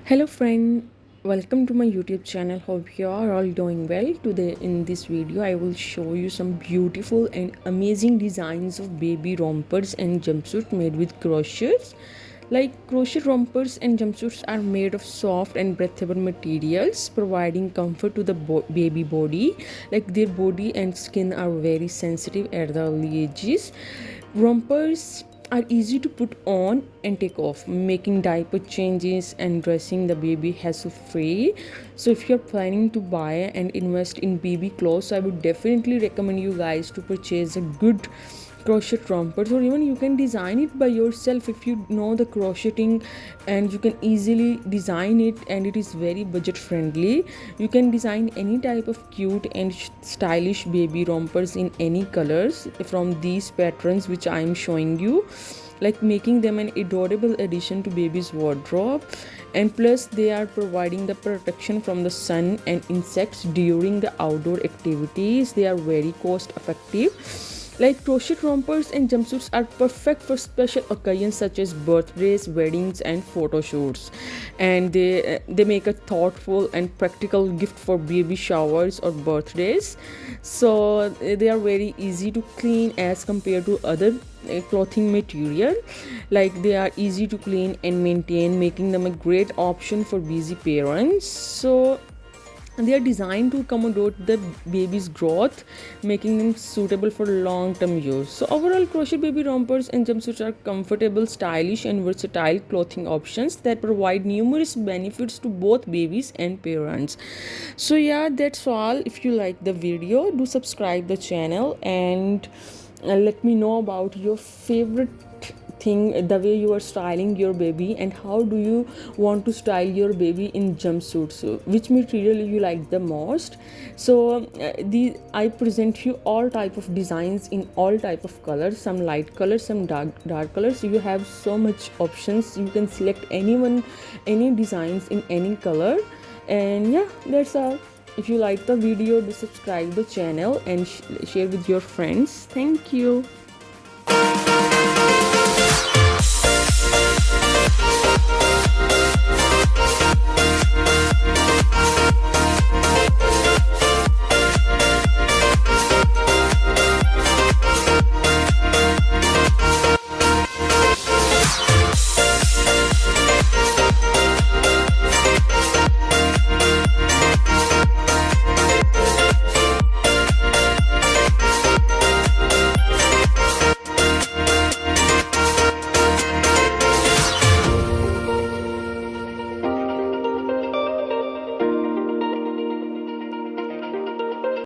Hello friend, welcome to my YouTube channel. Hope you are all doing well. Today in this video I will show you some beautiful and amazing designs of baby rompers and jumpsuits made with crochets. Like crochet rompers and jumpsuits are made of soft and breathable materials, providing comfort to the baby body. Like their body and skin are very sensitive at the early ages. Rompers are easy to put on and take off, making diaper changes and dressing the baby hassle free. So if you're planning to buy and invest in baby clothes, I would definitely recommend you guys to purchase a good crochet rompers, or even you can design it by yourself if you know the crocheting, and you can easily design it, and it is very budget friendly. You can design any type of cute and stylish baby rompers in any colors from these patterns which I am showing you, like making them an adorable addition to baby's wardrobe. And plus they are providing the protection from the sun and insects during the outdoor activities. They are very cost effective. Like crochet rompers and jumpsuits are perfect for special occasions such as birthdays, weddings, and photo shoots. And they make a thoughtful and practical gift for baby showers or birthdays. So they are very easy to clean as compared to other clothing material. Like they are easy to clean and maintain, making them a great option for busy parents. So they are designed to accommodate the baby's growth, making them suitable for long-term use. So overall, crochet baby rompers and jumpsuits are comfortable, stylish, and versatile clothing options that provide numerous benefits to both babies and parents. So yeah, that's all. If you like the video, do subscribe the channel, and let me know about your favorite thing, the way you are styling your baby, and how do you want to style your baby in jumpsuits. So which material you like the most. So I present you all type of designs in all type of colors, some light colors, some dark colors. You have so much options. You can select any designs in any color. And yeah, that's all. If you like the video, do subscribe the channel and share with your friends. Thank you.